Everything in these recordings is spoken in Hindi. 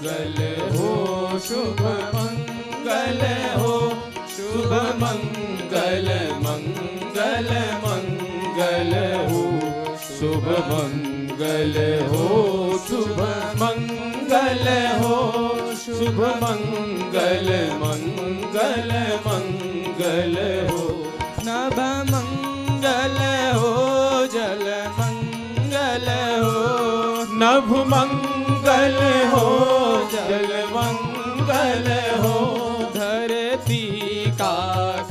मंगल हो, शुभ मंगल हो, शुभ मंगल मंगल मंगल हो, शुभ मंगल हो, शुभ मंगल हो, शुभ मंगल मंगल मंगल हो, नभ मंगल हो, जल मंगल हो, नभ मंगल हो, जल मंगल हो, धरती का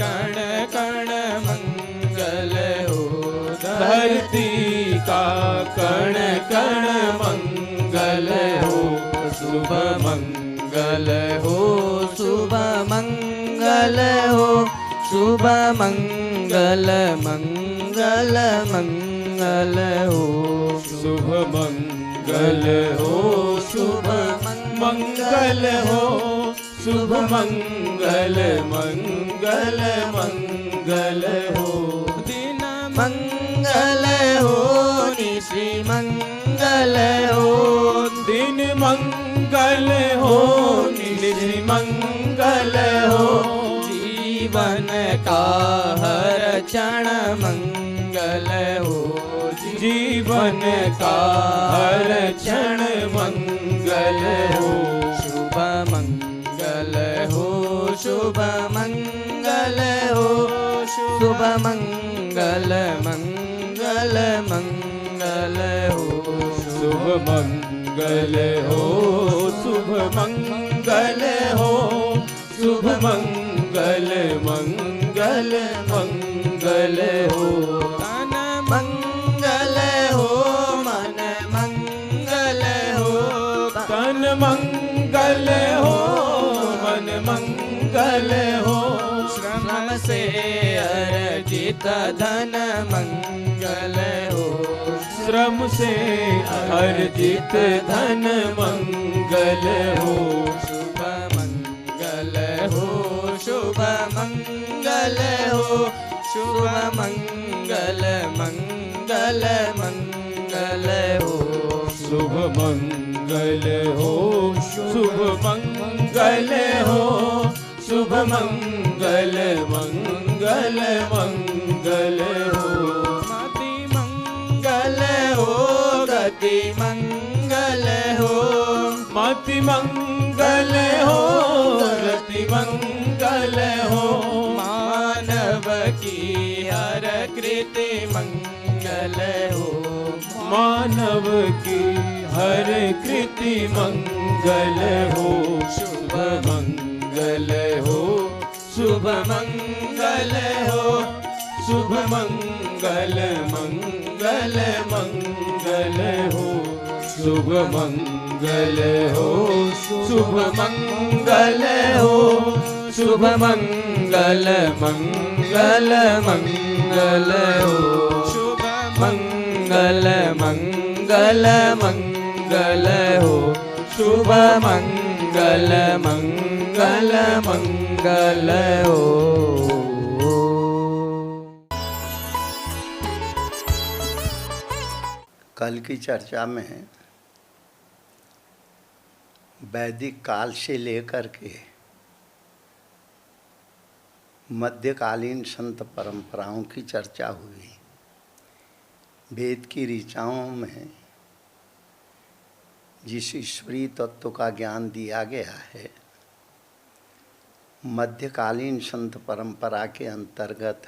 कण कण मंगल हो, धरती का कण कण मंगल हो, शुभ मंगल हो, शुभ मंगल हो, शुभ मंगल मंगल मंगल हो, शुभ मंगल हो, शुभ मंगल हो, शुभ मंगल मंगल मंगल हो, दिन मंगल हो, निशि मंगल हो, दिन मंगल हो, निशि मंगल हो, जीवन का हर क्षण मंगल हो, जीवन का हर क्षण मंगल हो, शुभ मंगल हो, शुभ मंगल हो, शुभ मंगल मंगल मंगल हो, शुभ मंगल हो, शुभ मंगल हो, शुभ मंगल मंगल मंगल हो, तन मंगल हो, मन मंगल हो, तन मंगल हो, मन मंगल हो, श्रम से अर्जित धन मंगल हो, श्रम से अर्जित धन मंगल हो, शुभ मंगल हो, शुभ मंगल हो, शुभ मंगल मंगल मंगल हो, शुभ मंगल हो, शुभ मंगल हो, शुभ मंगल मंगल मंगल हो, मति मंगल हो, गति मंगल हो, मति मंगल हो, गति मंगल हो, मानव की हर कृति मंगल हो, मानव की हर कृति मंगल हो, शुभ मंगल हो, शुभ मंगल हो, शुभ मंगल मंगल मंगल हो, शुभ मंगल हो, शुभ मंगल हो, शुभ मंगल मंगल मंगल हो, शुभ मंगल मंगल मंगल हो, शुभ मंगल मंगल मंगल हो। कल की चर्चा में वैदिक काल से लेकर के मध्यकालीन संत परंपराओं की चर्चा हुई। वेद की ऋचाओं में जिस ईश्वरीय तत्व का ज्ञान दिया गया है, मध्यकालीन संत परंपरा के अंतर्गत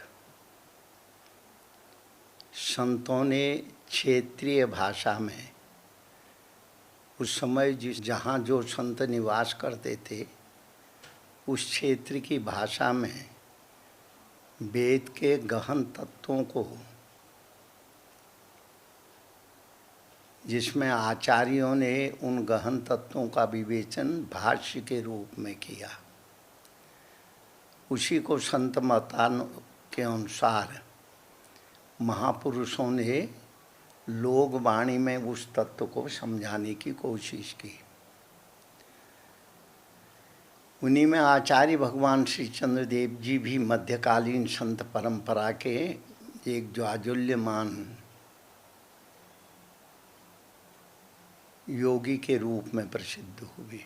संतों ने क्षेत्रीय भाषा में उस समय जहाँ जो संत निवास करते थे उस क्षेत्र की भाषा में वेद के गहन तत्वों को, जिसमें आचार्यों ने उन गहन तत्वों का विवेचन भाष्य के रूप में किया, उसी को संत मतान के अनुसार महापुरुषों ने लोक वाणी में उस तत्व को समझाने की कोशिश की। उन्हीं में आचार्य भगवान श्री चंद्रदेव जी भी मध्यकालीन संत परंपरा के एक ज्वाज्वल्यमान योगी के रूप में प्रसिद्ध हुए।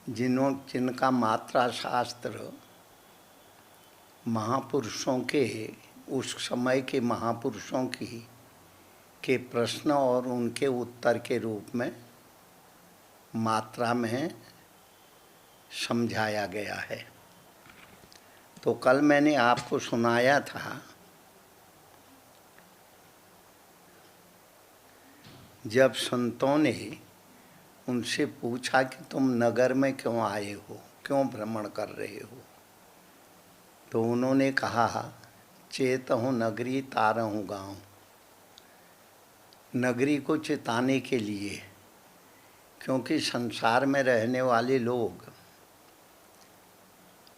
जिनका मात्रा शास्त्र महापुरुषों के, उस समय के महापुरुषों के प्रश्न और उनके उत्तर के रूप में मात्रा में समझाया गया है। तो कल मैंने आपको सुनाया था, जब संतों ने उनसे पूछा कि तुम नगर में क्यों आए हो, क्यों भ्रमण कर रहे हो, तो उन्होंने कहा चेतहु नगरी तारहु गाँव। नगरी को चिताने के लिए, क्योंकि संसार में रहने वाले लोग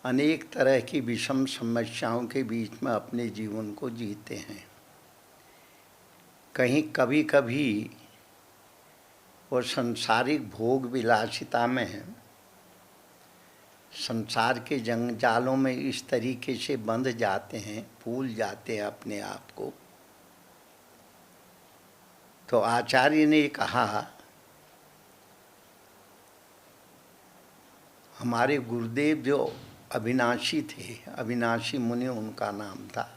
अनेक तरह की विषम समस्याओं के बीच में अपने जीवन को जीते हैं। कहीं कभी कभी वो सांसारिक भोग विलासिता में, संसार के जंजालों में इस तरीके से बंध जाते हैं, भूल जाते हैं अपने आप को। तो आचार्य ने कहा, हमारे गुरुदेव जो अविनाशी थे, अविनाशी मुनि उनका नाम था,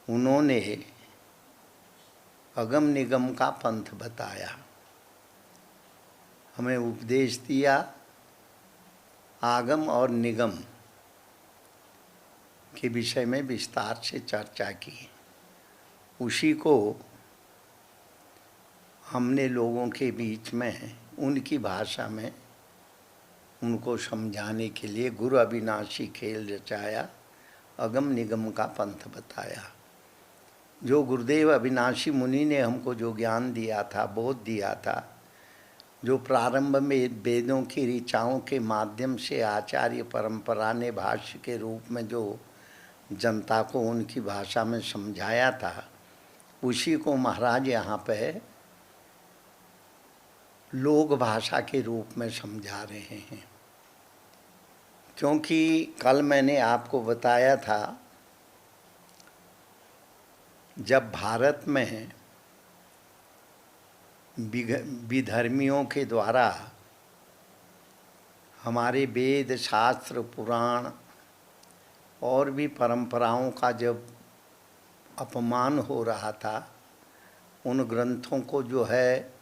उन्होंने अगम निगम का पंथ बताया, हमें उपदेश दिया, आगम और निगम के विषय में विस्तार से चर्चा की। उसी को हमने लोगों के बीच में उनकी भाषा में उनको समझाने के लिए गुरु अविनाशी खेल रचाया, अगम निगम का पंथ बताया। जो गुरुदेव अविनाशी मुनि ने हमको जो ज्ञान दिया था, बोध दिया था, जो प्रारंभ में वेदों की ऋचाओं के माध्यम से आचार्य परंपरा ने भाष्य के रूप में जो जनता को उनकी भाषा में समझाया था, उसी को महाराज यहाँ पे लोक भाषा के रूप में समझा रहे हैं। क्योंकि कल मैंने आपको बताया था, जब भारत में विधर्मियों के द्वारा हमारे वेद शास्त्र पुराण और भी परंपराओं का जब अपमान हो रहा था, उन ग्रंथों को जो है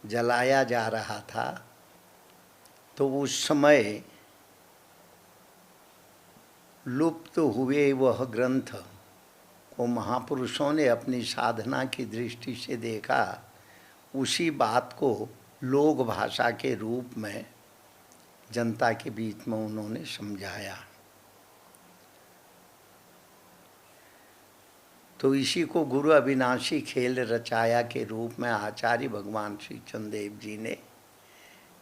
जलाया जा रहा था, तो उस समय लुप्त हुए वह ग्रंथ को महापुरुषों ने अपनी साधना की दृष्टि से देखा, उसी बात को लोक भाषा के रूप में जनता के बीच में उन्होंने समझाया। तो इसी को गुरु अविनाशी खेल रचाया के रूप में आचार्य भगवान श्री चंद्रदेव जी ने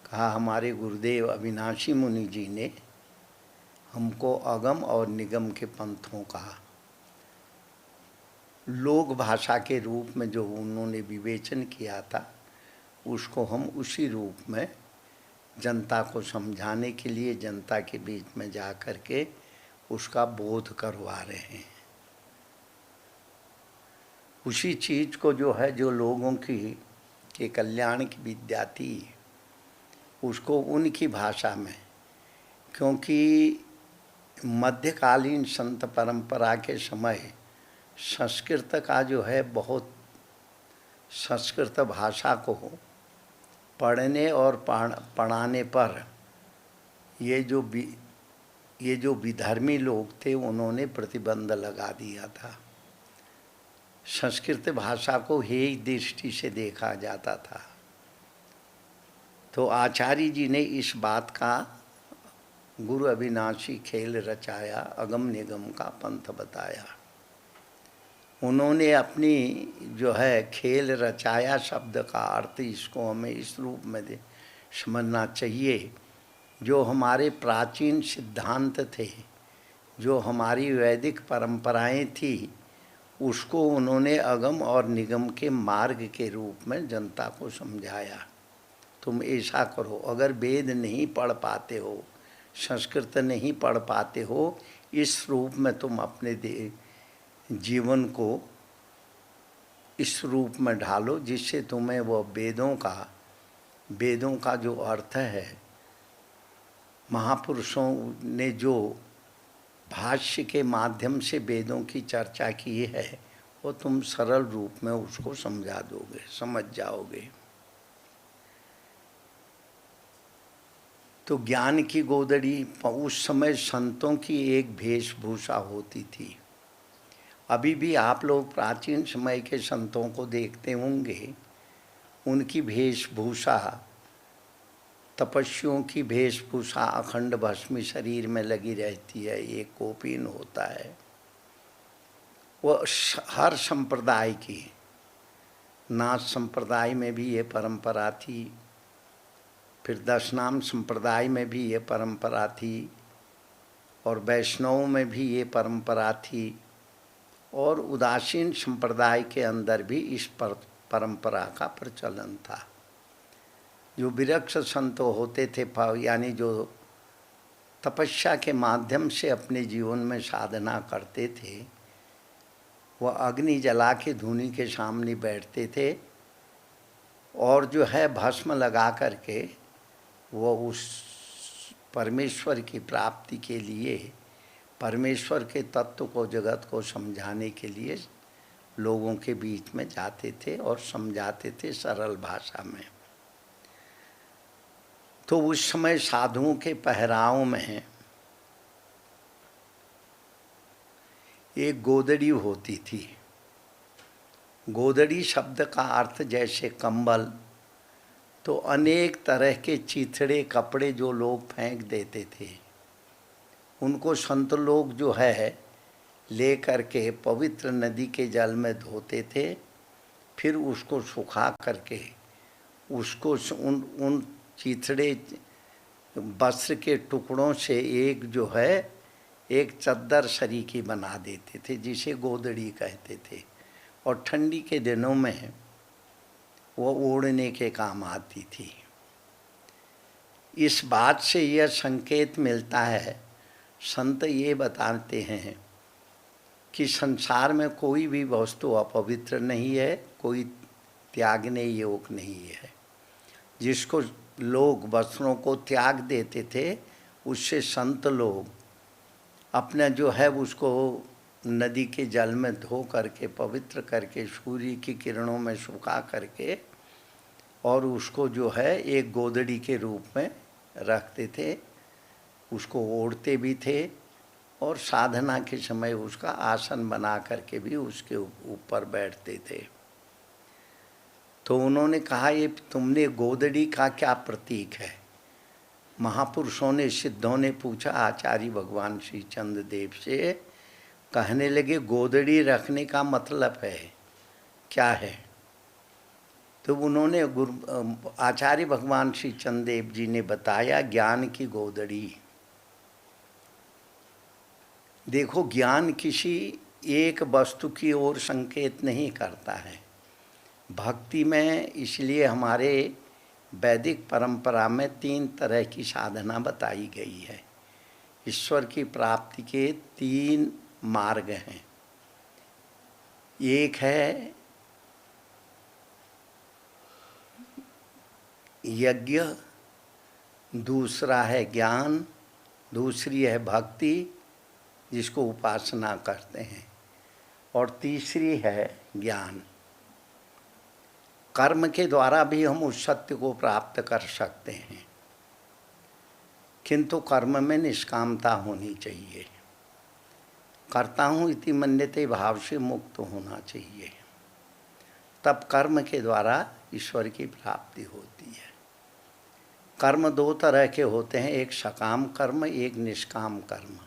कहा, हमारे गुरुदेव अविनाशी मुनि जी ने हमको अगम और निगम के पंथों का लोक भाषा के रूप में जो उन्होंने विवेचन किया था, उसको हम उसी रूप में जनता को समझाने के लिए जनता के बीच में जा कर के उसका बोध करवा रहे हैं। उसी चीज़ को जो है, जो लोगों के कल्याण की विद्या थी, उसको उनकी भाषा में, क्योंकि मध्यकालीन संत परंपरा के समय संस्कृत का जो है बहुत, संस्कृत भाषा को पढ़ने और पढ़ाने पर ये जो विधर्मी लोग थे, उन्होंने प्रतिबंध लगा दिया था। संस्कृत भाषा को हेय दृष्टि से देखा जाता था। तो आचार्य जी ने इस बात का गुरु अविनाशी खेल रचाया, अगम निगम का पंथ बताया। उन्होंने अपनी जो है खेल रचाया शब्द का अर्थ इसको हमें इस रूप में समझना चाहिए। जो हमारे प्राचीन सिद्धांत थे, जो हमारी वैदिक परंपराएं थी, उसको उन्होंने अगम और निगम के मार्ग के रूप में जनता को समझाया। तुम ऐसा करो, अगर वेद नहीं पढ़ पाते हो, संस्कृत नहीं पढ़ पाते हो, इस रूप में तुम अपने जीवन को इस रूप में ढालो जिससे तुम्हें वो वेदों का जो अर्थ है, महापुरुषों ने जो भाष्य के माध्यम से वेदों की चर्चा की है वो तुम सरल रूप में उसको समझा दोगे, समझ जाओगे। तो ज्ञान की गोदड़ी उस समय संतों की एक वेशभूषा होती थी। अभी भी आप लोग प्राचीन समय के संतों को देखते होंगे, उनकी वेशभूषा, तपस्वियों की वेशभूषा अखंड भस्मी शरीर में लगी रहती है, एक कोपीन होता है। वो हर संप्रदाय की, नाथ संप्रदाय में भी ये परंपरा थी, फिर दशनाम संप्रदाय में भी ये परंपरा थी, और वैष्णव में भी ये परंपरा थी, और उदासीन संप्रदाय के अंदर भी इस परंपरा का प्रचलन था। जो विरक्त संत होते थे, यानी जो तपस्या के माध्यम से अपने जीवन में साधना करते थे, वह अग्नि जला के धूनी के सामने बैठते थे और जो है भस्म लगा करके वो उस परमेश्वर की प्राप्ति के लिए, परमेश्वर के तत्व को, जगत को समझाने के लिए लोगों के बीच में जाते थे और समझाते थे सरल भाषा में। तो उस समय साधुओं के पहराव में एक गोदड़ी होती थी। गोदड़ी शब्द का अर्थ जैसे कंबल, तो अनेक तरह के चिथड़े कपड़े जो लोग फेंक देते थे, उनको संत लोग जो है ले करके पवित्र नदी के जल में धोते थे, फिर उसको सुखा करके उसको उन चिथड़े वस्त्र के टुकड़ों से एक जो है एक चद्दर सरीखी बना देते थे, जिसे गोदड़ी कहते थे, और ठंडी के दिनों में वो ओढ़ने के काम आती थी। इस बात से यह संकेत मिलता है, संत ये बताते हैं कि संसार में कोई भी वस्तु अपवित्र नहीं है, कोई त्यागने योग्य नहीं है। जिसको लोग वस्त्रों को त्याग देते थे, उससे संत लोग अपना जो है उसको नदी के जल में धो करके पवित्र करके सूर्य की किरणों में सुखा करके और उसको जो है एक गोदड़ी के रूप में रखते थे, उसको ओढ़ते भी थे और साधना के समय उसका आसन बना करके भी उसके ऊपर बैठते थे। तो उन्होंने कहा, ये तुमने गोदड़ी का क्या प्रतीक है? महापुरुषों ने, सिद्धों ने पूछा आचार्य भगवान श्री चंद्रदेव से। कहने लगे, गोदड़ी रखने का मतलब है क्या है? तो उन्होंने आचार्य भगवान श्री चंद्रदेव जी ने बताया, ज्ञान की गोदड़ी। देखो, ज्ञान किसी एक वस्तु की ओर संकेत नहीं करता है। भक्ति में इसलिए हमारे वैदिक परंपरा में 3 तरह की साधना बताई गई है। ईश्वर की प्राप्ति के 3 मार्ग हैं। एक है यज्ञ, दूसरा है ज्ञान, दूसरी है भक्ति जिसको उपासना करते हैं, और तीसरी है ज्ञान। कर्म के द्वारा भी हम उस सत्य को प्राप्त कर सकते हैं, किंतु कर्म में निष्कामता होनी चाहिए। करता हूँ इति मन्यते भाव से मुक्त होना चाहिए, तब कर्म के द्वारा ईश्वर की प्राप्ति होती है। कर्म 2 तरह के होते हैं, एक सकाम कर्म, एक निष्काम कर्म।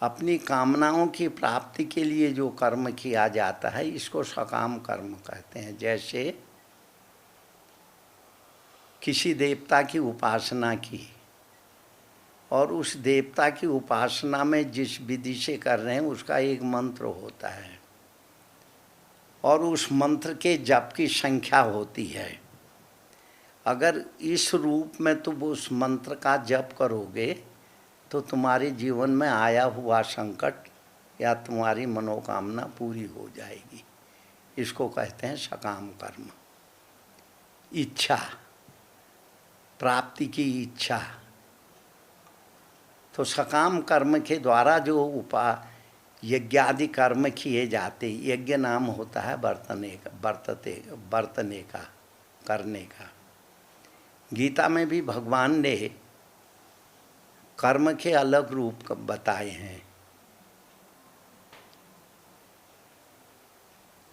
अपनी कामनाओं की प्राप्ति के लिए जो कर्म किया जाता है, इसको सकाम कर्म कहते हैं। जैसे किसी देवता की उपासना की और उस देवता की उपासना में जिस विधि से कर रहे हैं उसका एक मंत्र होता है और उस मंत्र के जप की संख्या होती है। अगर इस रूप में तुम उस मंत्र का जप करोगे तो तुम्हारे जीवन में आया हुआ संकट या तुम्हारी मनोकामना पूरी हो जाएगी। इसको कहते हैं सकाम कर्म। इच्छा, प्राप्ति की इच्छा, तो सकाम कर्म के द्वारा जो यज्ञादि कर्म किए जाते, यज्ञ नाम होता है बरतने का, करने का। गीता में भी भगवान ने कर्म के अलग रूप बताए हैं।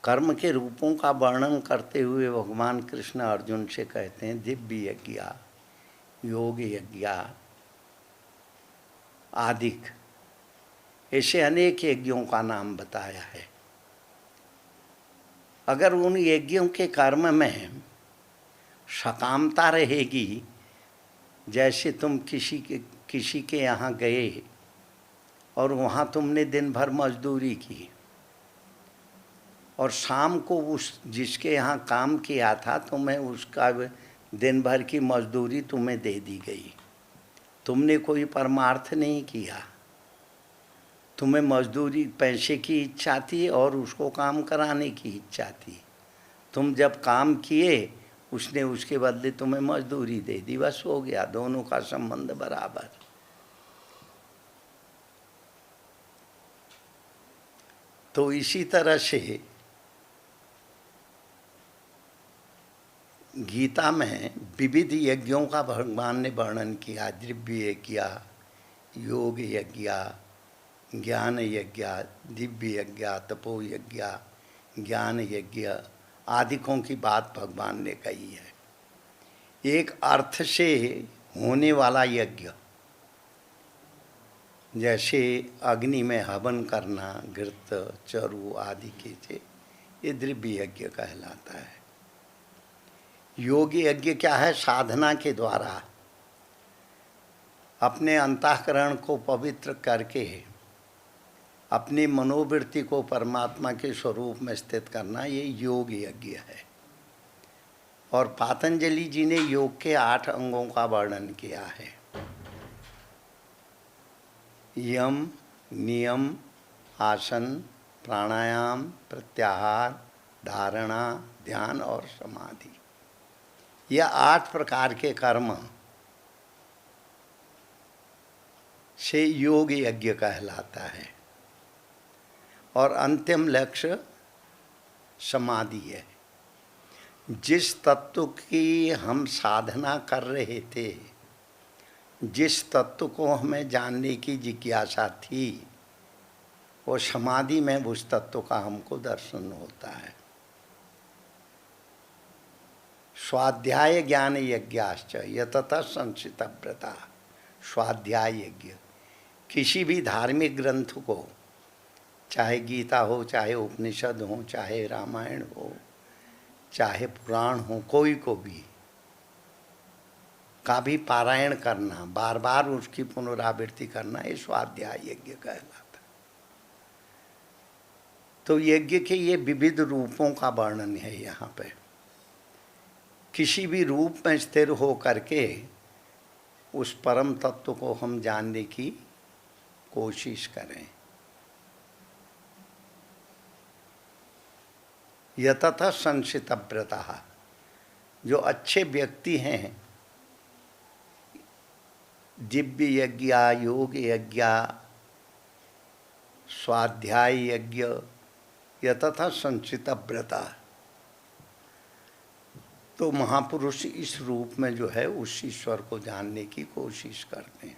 कर्म के रूपों का वर्णन करते हुए भगवान कृष्ण अर्जुन से कहते हैं दिव्य यज्ञ, योग यज्ञ आदिक, ऐसे अनेक यज्ञों का नाम बताया है। अगर उन यज्ञों के कर्म में सकामता रहेगी, जैसे तुम किसी के यहाँ गए और वहाँ तुमने दिन भर मजदूरी की और शाम को उस जिसके यहाँ काम किया था तुम्हें उसका दिन भर की मजदूरी तुम्हें दे दी गई, तुमने कोई परमार्थ नहीं किया, तुम्हें मजदूरी पैसे की इच्छा थी और उसको काम कराने की इच्छा थी। तुम जब काम किए उसने उसके बदले तुम्हें मजदूरी दे दी, बस हो गया, दोनों का संबंध बराबर। तो इसी तरह से गीता में विविध यज्ञों का भगवान ने वर्णन किया। दिव्य यज्ञ, योग यज्ञ, ज्ञान यज्ञ, दिव्य यज्ञ, तपो यज्ञ, ज्ञान यज्ञ आदिकों की बात भगवान ने कही है। एक अर्थ से होने वाला यज्ञ, जैसे अग्नि में हवन करना, घृत चरु आदि के से, ये दिव्य यज्ञ कहलाता है। योग यज्ञ क्या है? साधना के द्वारा अपने अंतःकरण को पवित्र करके अपनी मनोवृत्ति को परमात्मा के स्वरूप में स्थित करना, ये योग यज्ञ है। और पातंजलि जी ने योग के 8 अंगों का वर्णन किया है। यम, नियम, आसन, प्राणायाम, प्रत्याहार, धारणा, ध्यान और समाधि, यह 8 प्रकार के कर्म से योग यज्ञ कहलाता है। और अंतिम लक्ष्य समाधि है। जिस तत्व की हम साधना कर रहे थे, जिस तत्व को हमें जानने की जिज्ञासा थी, वो समाधि में उस तत्व का हमको दर्शन होता है। स्वाध्याय ज्ञान यज्ञाश्च यततः संचितव्रता। स्वाध्याय यज्ञ, किसी भी धार्मिक ग्रंथ को, चाहे गीता हो, चाहे उपनिषद हो, चाहे रामायण हो, चाहे पुराण हो, कोई को भी का भी पारायण करना, बार बार उसकी पुनरावृत्ति करना, ये स्वाध्याय यज्ञ कहलाता। तो यज्ञ के ये विविध रूपों का वर्णन है यहाँ पे। किसी भी रूप में स्थिर हो करके उस परम तत्व को हम जानने की कोशिश करें। यततः संचितव्रतः, जो अच्छे व्यक्ति हैं, दिव्य यज्ञ, योग यज्ञ, स्वाध्याय यज्ञ, यततः संचितव्रतः, तो महापुरुष इस रूप में जो है उस ईश्वर को जानने की कोशिश करते हैं।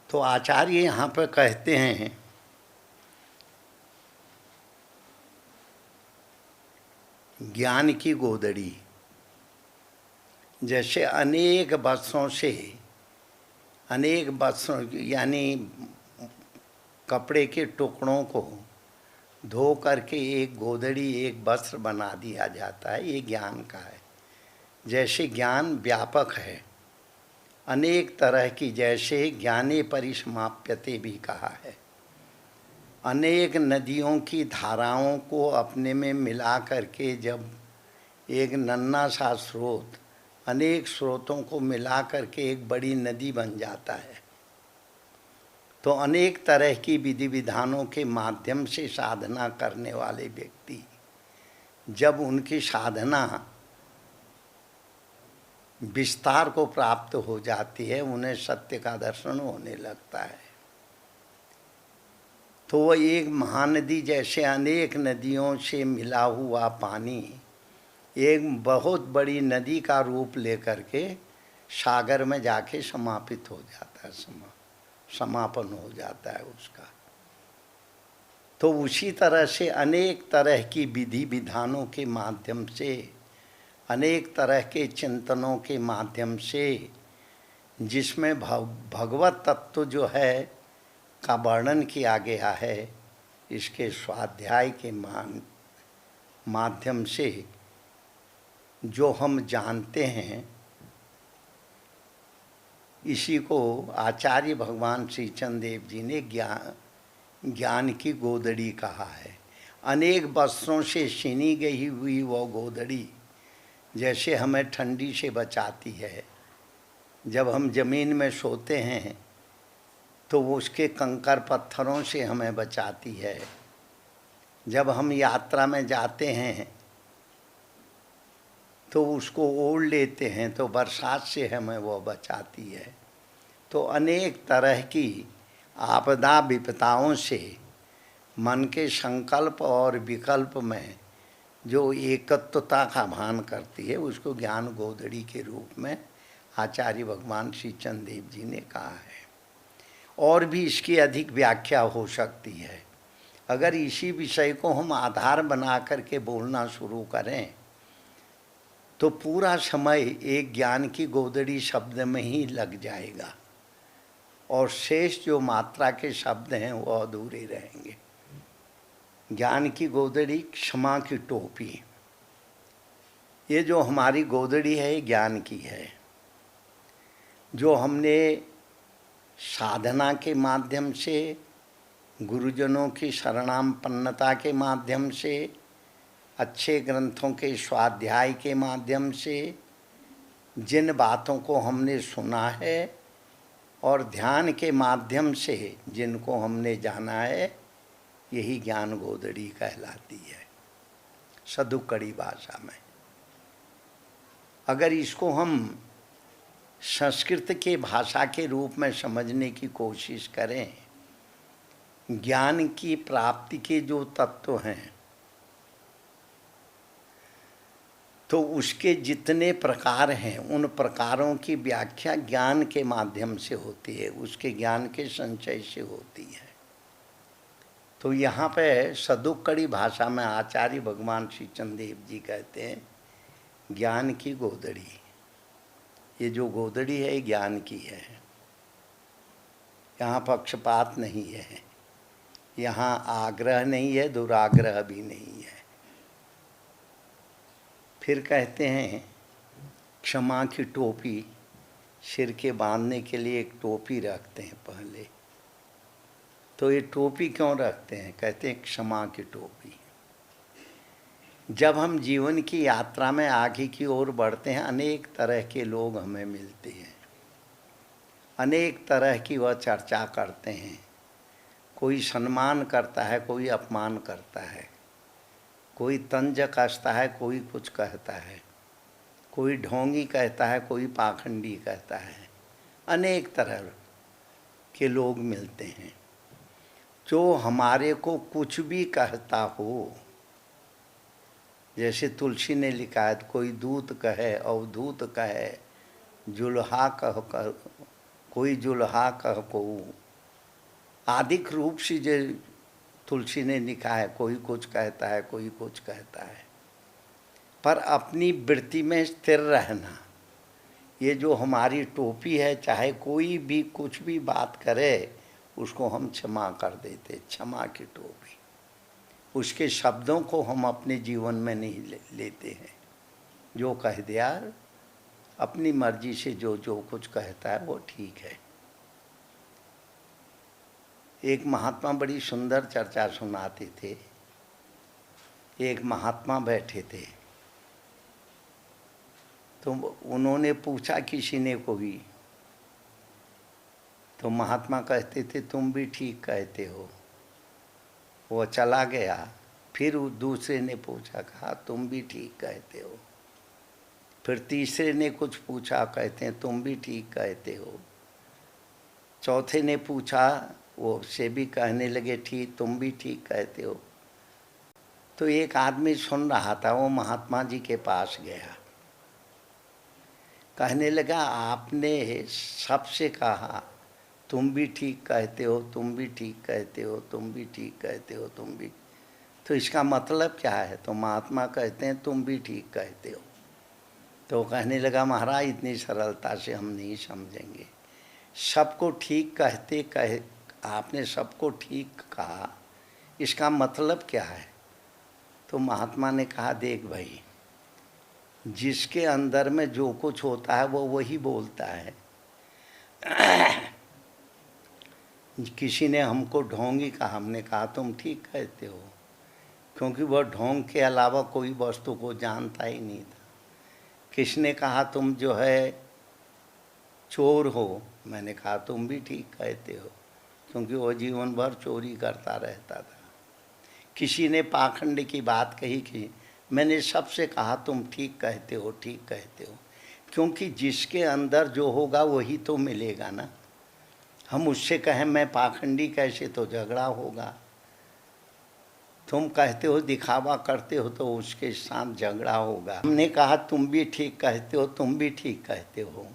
तो आचार्य यहाँ पर कहते हैं ज्ञान की गोदड़ी, जैसे अनेक वस्त्रों यानी कपड़े के टुकड़ों को धो करके एक गोदड़ी, एक वस्त्र बना दिया जाता है, ये ज्ञान का है। जैसे ज्ञान व्यापक है, अनेक तरह की, जैसे ज्ञाने परिसमाप्यते भी कहा है, अनेक नदियों की धाराओं को अपने में मिला करके जब एक नन्हा सा स्रोत अनेक स्रोतों को मिला करके एक बड़ी नदी बन जाता है, तो अनेक तरह की विधि विधानों के माध्यम से साधना करने वाले व्यक्ति जब उनकी साधना विस्तार को प्राप्त हो जाती है, उन्हें सत्य का दर्शन होने लगता है। तो वह एक महानदी जैसे अनेक नदियों से मिला हुआ पानी एक बहुत बड़ी नदी का रूप लेकर के सागर में जाके समापित हो जाता है, समापन हो जाता है उसका। तो उसी तरह से अनेक तरह की विधि विधानों के माध्यम से, अनेक तरह के चिंतनों के माध्यम से, जिसमें भगवत तत्व जो है का वर्णन किया गया है, इसके स्वाध्याय के माध्यम से जो हम जानते हैं, इसी को आचार्य भगवान श्री चंद्रदेव जी ने ज्ञान की गोदड़ी कहा है। अनेक वस्त्रों से छीनी गई हुई वो गोदड़ी जैसे हमें ठंडी से बचाती है। जब हम ज़मीन में सोते हैं तो वो उसके कंकर पत्थरों से हमें बचाती है। जब हम यात्रा में जाते हैं तो उसको ओढ़ लेते हैं तो बरसात से हमें वो बचाती है। तो अनेक तरह की आपदा विपदाओं से मन के संकल्प और विकल्प में जो एकत्वता का भान करती है, उसको ज्ञान गोदड़ी के रूप में आचार्य भगवान श्री चंद्रदेव जी ने कहा है। और भी इसकी अधिक व्याख्या हो सकती है। अगर इसी विषय को हम आधार बना करके बोलना शुरू करें तो पूरा समय एक ज्ञान की गोदड़ी शब्द में ही लग जाएगा और शेष जो मात्रा के शब्द हैं वो अधूरे रहेंगे। ज्ञान की गोदड़ी, क्षमा की टोपी, ये जो हमारी गोदड़ी है ज्ञान की है, जो हमने साधना के माध्यम से, गुरुजनों की शरणापन्नता के माध्यम से, अच्छे ग्रंथों के स्वाध्याय के माध्यम से, जिन बातों को हमने सुना है और ध्यान के माध्यम से जिनको हमने जाना है, यही ज्ञान गोदड़ी कहलाती है सदुकड़ी भाषा में। अगर इसको हम संस्कृत के भाषा के रूप में समझने की कोशिश करें, ज्ञान की प्राप्ति के जो तत्व हैं तो उसके जितने प्रकार हैं उन प्रकारों की व्याख्या ज्ञान के माध्यम से होती है, उसके ज्ञान के संचय से होती है। तो यहाँ पे सदुक्कड़ी भाषा में आचार्य भगवान श्री चंद्रदेव जी कहते हैं ज्ञान की गोदड़ी। ये जो गोदड़ी है ज्ञान की है, यहाँ पक्षपात नहीं है, यहाँ आग्रह नहीं है, दुराग्रह भी नहीं है। फिर कहते हैं क्षमा की टोपी, सिर के बांधने के लिए एक टोपी रखते हैं पहले। तो ये टोपी क्यों रखते हैं? कहते हैं क्षमा की टोपी। जब हम जीवन की यात्रा में आगे की ओर बढ़ते हैं, अनेक तरह के लोग हमें मिलते हैं, अनेक तरह की वह चर्चा करते हैं। कोई सम्मान करता है, कोई अपमान करता है, कोई तंज कसता है, कोई कुछ कहता है, कोई ढोंगी कहता है, कोई पाखंडी कहता है। अनेक तरह के लोग मिलते हैं। जो हमारे को कुछ भी कहता हो, जैसे तुलसी ने लिखा है, कोई दूत कहे, अवधूत कहे, जुल्हा कह कर, कोई जुल्हा कह को, आदिक रूप से जो तुलसी ने लिखा है, कोई कुछ कहता है, कोई कुछ कहता है। पर अपनी वृत्ति में स्थिर रहना, ये जो हमारी टोपी है, चाहे कोई भी कुछ भी बात करे उसको हम क्षमा कर देते। क्षमा की टोपी, उसके शब्दों को हम अपने जीवन में नहीं लेते हैं। जो कह दिया, अपनी मर्जी से जो जो कुछ कहता है वो ठीक है। एक महात्मा बड़ी सुंदर चर्चा सुनाते थे। एक महात्मा बैठे थे तो उन्होंने पूछा किसी ने कोई, तो महात्मा कहते थे तुम भी ठीक कहते हो। वो चला गया, फिर दूसरे ने पूछा, कहा तुम भी ठीक कहते हो। फिर तीसरे ने कुछ पूछा, कहते हैं तुम भी ठीक कहते हो। चौथे ने पूछा, वो से भी कहने लगे ठीक, तुम भी ठीक कहते हो। तो एक आदमी सुन रहा था, वो महात्मा जी के पास गया, कहने लगा आपने सबसे कहा तुम भी ठीक कहते हो, तुम भी ठीक कहते हो, तुम भी ठीक कहते हो, तुम भी, तो इसका मतलब क्या है? तो महात्मा कहते हैं तुम भी ठीक कहते हो। तो कहने लगा महाराज इतनी सरलता से हम नहीं समझेंगे, सबको ठीक कहते कहे, आपने सबको ठीक कहा, इसका मतलब क्या है? तो महात्मा ने कहा देख भाई, जिसके अंदर में जो कुछ होता है वो वही बोलता है। किसी ने हमको ढोंगी कहा, हमने कहा तुम ठीक कहते हो, क्योंकि वह ढोंग के अलावा कोई वस्तु को जानता ही नहीं था। किसने कहा तुम जो है चोर हो, मैंने कहा तुम भी ठीक कहते हो, क्योंकि वह जीवन भर चोरी करता रहता था। किसी ने पाखंड की बात कही कि मैंने सबसे कहा तुम ठीक कहते हो, ठीक कहते हो, क्योंकि जिसके अंदर जो होगा वही तो मिलेगा ना। हम उससे कहें मैं पाखंडी कैसे, तो झगड़ा होगा। तुम कहते हो, दिखावा करते हो, तो उसके साथ झगड़ा होगा। हमने कहा तुम भी ठीक कहते हो, तुम भी ठीक कहते हो,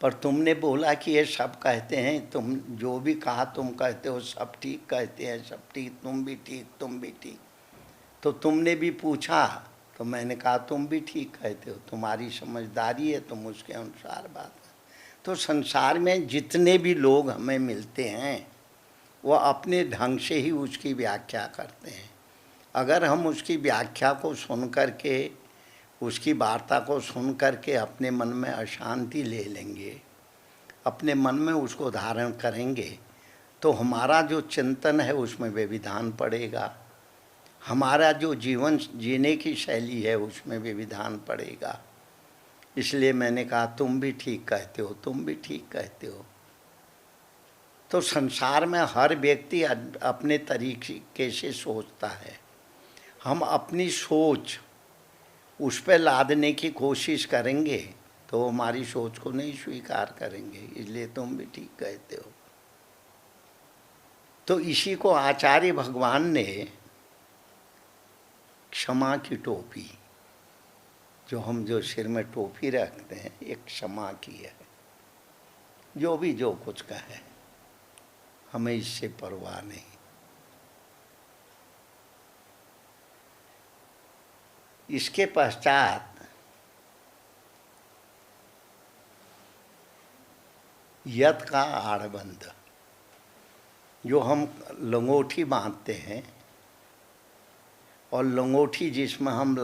पर तुमने बोला कि ये सब कहते हैं, तुम जो भी कहा तुम कहते हो, सब ठीक कहते हैं, सब ठीक, तुम भी ठीक, तुम भी ठीक। तो तुमने भी पूछा, तो मैंने कहा तुम भी ठीक कहते हो, तुम्हारी समझदारी है, तुम उसके अनुसार बात। तो संसार में जितने भी लोग हमें मिलते हैं वो अपने ढंग से ही उसकी व्याख्या करते हैं। अगर हम उसकी व्याख्या को सुन कर के, उसकी वार्ता को सुन कर के अपने मन में अशांति ले लेंगे, अपने मन में उसको धारण करेंगे, तो हमारा जो चिंतन है उसमें व्यवधान पड़ेगा, हमारा जो जीवन जीने की शैली है उसमें व्यवधान पड़ेगा। इसलिए मैंने कहा तुम भी ठीक कहते हो, तुम भी ठीक कहते हो। तो संसार में हर व्यक्ति अपने तरीके से सोचता है। हम अपनी सोच उस पर लादने की कोशिश करेंगे तो हमारी सोच को नहीं स्वीकार करेंगे, इसलिए तुम भी ठीक कहते हो। तो इसी को आचार्य भगवान ने क्षमा की टोपी, जो सिर में टोपी रखते हैं, एक क्षमा की है। जो भी जो कुछ का है हमें इससे परवाह नहीं। इसके पश्चात यत का आड़बंद, जो हम लंगोटी बांधते हैं, और लंगोटी जिसमें हम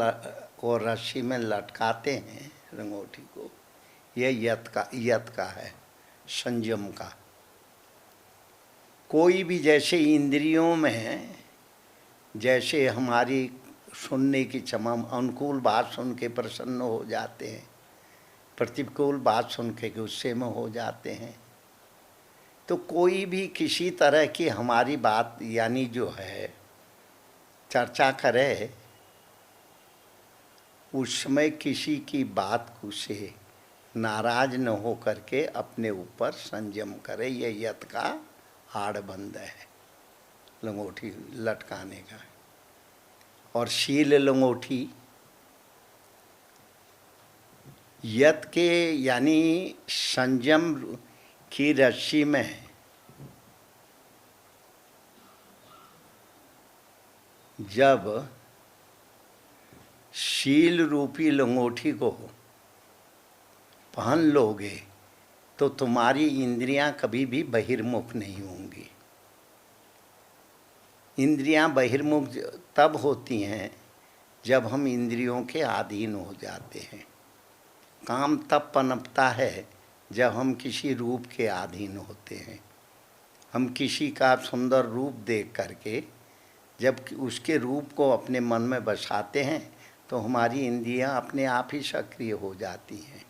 और रस्सी में लटकाते हैं लंगोटी को, यह यत का है, संयम का। कोई भी जैसे इंद्रियों में, जैसे हमारी सुनने की क्षमा, अनुकूल बात सुन के प्रसन्न हो जाते हैं, प्रतिकूल बात सुन के गुस्से में हो जाते हैं। तो कोई भी किसी तरह की हमारी बात यानी जो है चर्चा करे, उस समय किसी की बात को से नाराज न हो करके अपने ऊपर संयम करे। यह यत का आड़बंद है लंगोटी लटकाने का। और शील लंगोटी यत के यानी संयम की रस्सी में जब शील रूपी लंगोटी को पहन लोगे तो तुम्हारी इंद्रियां कभी भी बहिर्मुख नहीं होंगी। इंद्रियां बहिर्मुख तब होती हैं जब हम इंद्रियों के अधीन हो जाते हैं। काम तब पनपता है जब हम किसी रूप के अधीन होते हैं। हम किसी का सुंदर रूप देख करके जब उसके रूप को अपने मन में बसाते हैं तो हमारी इंद्रियां अपने आप ही सक्रिय हो जाती हैं।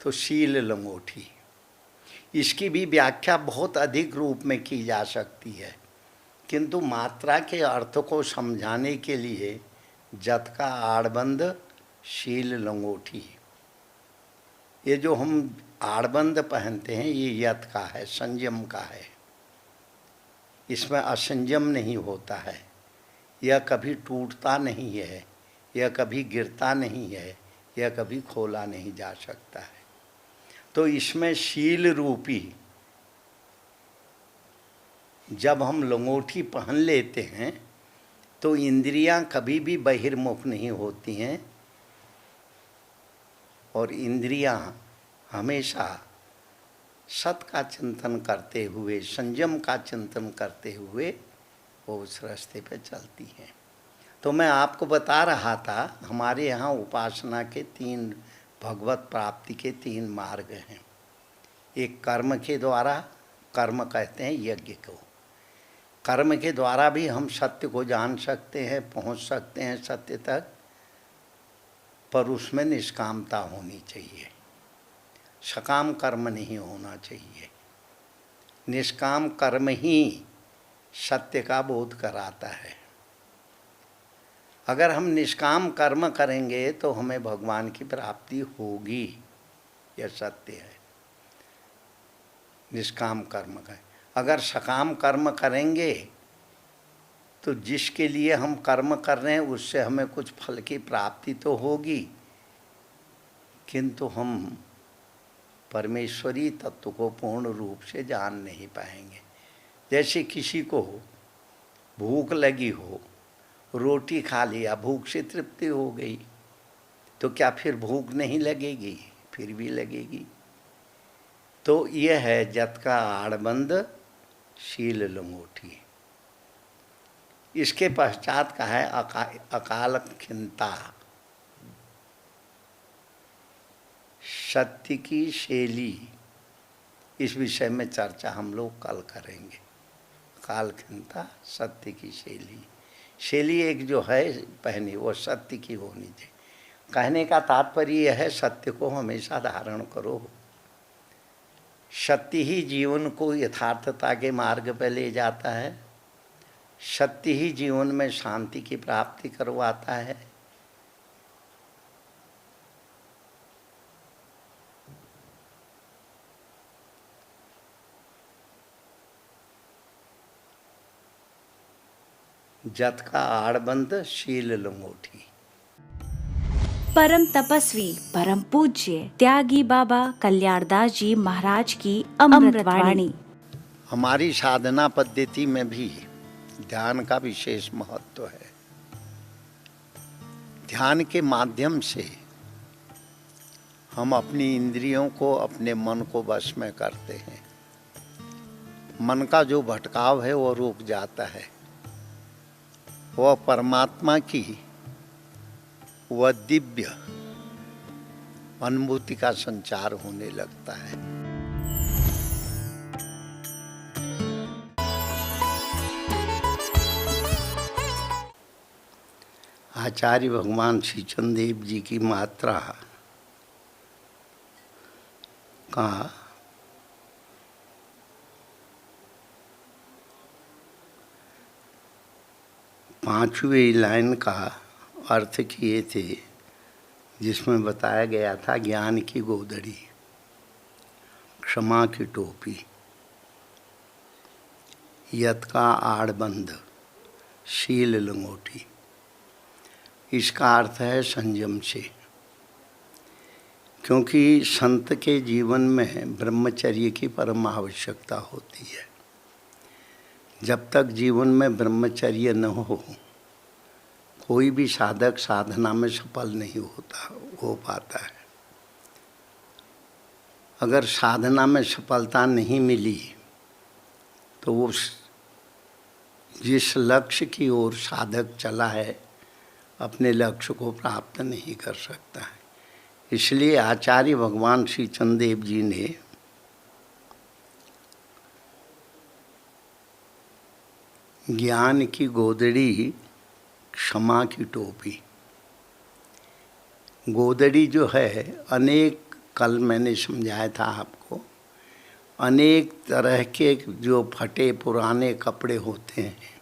तो शील लंगोटी, इसकी भी व्याख्या बहुत अधिक रूप में की जा सकती है, किंतु मात्रा के अर्थ को समझाने के लिए जत का आड़बंद शील लंगोटी। ये जो हम आड़बंद पहनते हैं ये यत का है, संयम का है। इसमें असंयम नहीं होता है, यह कभी टूटता नहीं है, यह कभी गिरता नहीं है, यह कभी खोला नहीं जा सकता है। तो इसमें शील रूपी जब हम लंगोटी पहन लेते हैं तो इंद्रियां कभी भी बहिर्मुख नहीं होती हैं और इंद्रियां हमेशा सत का चिंतन करते हुए, संयम का चिंतन करते हुए वो उस रास्ते पे चलती हैं। तो मैं आपको बता रहा था हमारे यहाँ उपासना के 3 भगवत प्राप्ति के 3 मार्ग हैं। एक कर्म के द्वारा, कर्म कहते हैं यज्ञ को, कर्म के द्वारा भी हम सत्य को जान सकते हैं, पहुँच सकते हैं सत्य तक, पर उसमें निष्कामता होनी चाहिए, सकाम कर्म नहीं होना चाहिए। निष्काम कर्म ही सत्य का बोध कराता है। अगर हम निष्काम कर्म करेंगे तो हमें भगवान की प्राप्ति होगी, यह सत्य है। निष्काम कर्म का, अगर सकाम कर्म करेंगे तो जिसके लिए हम कर्म कर रहे हैं उससे हमें कुछ फल की प्राप्ति तो होगी, किंतु हम परमेश्वरी तत्व को पूर्ण रूप से जान नहीं पाएंगे। जैसे किसी को भूख लगी हो, रोटी खा लिया, भूख से तृप्ति हो गई, तो क्या फिर भूख नहीं लगेगी? फिर भी लगेगी। तो यह है जत का आड़बंद शील लंगोटी। इसके पश्चात का है अकाल खिंता, सत्य की शैली। इस विषय में चर्चा हम लोग कल करेंगे। अकाल खिंता, सत्य की शैली। शैली एक जो है पहनी वो सत्य की होनी चाहिए। कहने का तात्पर्य यह है सत्य को हमेशा धारण करो। सत्य ही जीवन को यथार्थता के मार्ग पर ले जाता है, सत्य ही जीवन में शांति की प्राप्ति करवाता है। जत का आड़बंद शील लंगोटी। परम तपस्वी, परम पूज्य त्यागी बाबा कल्याणदास जी महाराज की अमृतवाणी। हमारी साधना पद्धति में भी ध्यान का विशेष महत्व है। ध्यान के माध्यम से हम अपनी इंद्रियों को, अपने मन को वश में करते हैं। मन का जो भटकाव है वो रुक जाता है, वह परमात्मा की वह दिव्य अनुभूति का संचार होने लगता है। आचार्य भगवान श्री चंदेव जी की मात्रा का पांचवी लाइन का अर्थ किए थे, जिसमें बताया गया था ज्ञान की गोदड़ी, क्षमा की टोपी, यत का आड़बंद, शील लंगोटी। इसका अर्थ है संयम से, क्योंकि संत के जीवन में ब्रह्मचर्य की परम आवश्यकता होती है। जब तक जीवन में ब्रह्मचर्य न कोई भी साधक साधना में सफल नहीं हो पाता है। अगर साधना में सफलता नहीं मिली तो वो जिस लक्ष्य की ओर साधक चला है अपने लक्ष्य को प्राप्त नहीं कर सकता है। इसलिए आचार्य भगवान श्री चंदेव जी ने ज्ञान की गोदड़ी, क्षमा की टोपी। गोदड़ी जो है, अनेक, कल मैंने समझाया था आपको, अनेक तरह के जो फटे पुराने कपड़े होते हैं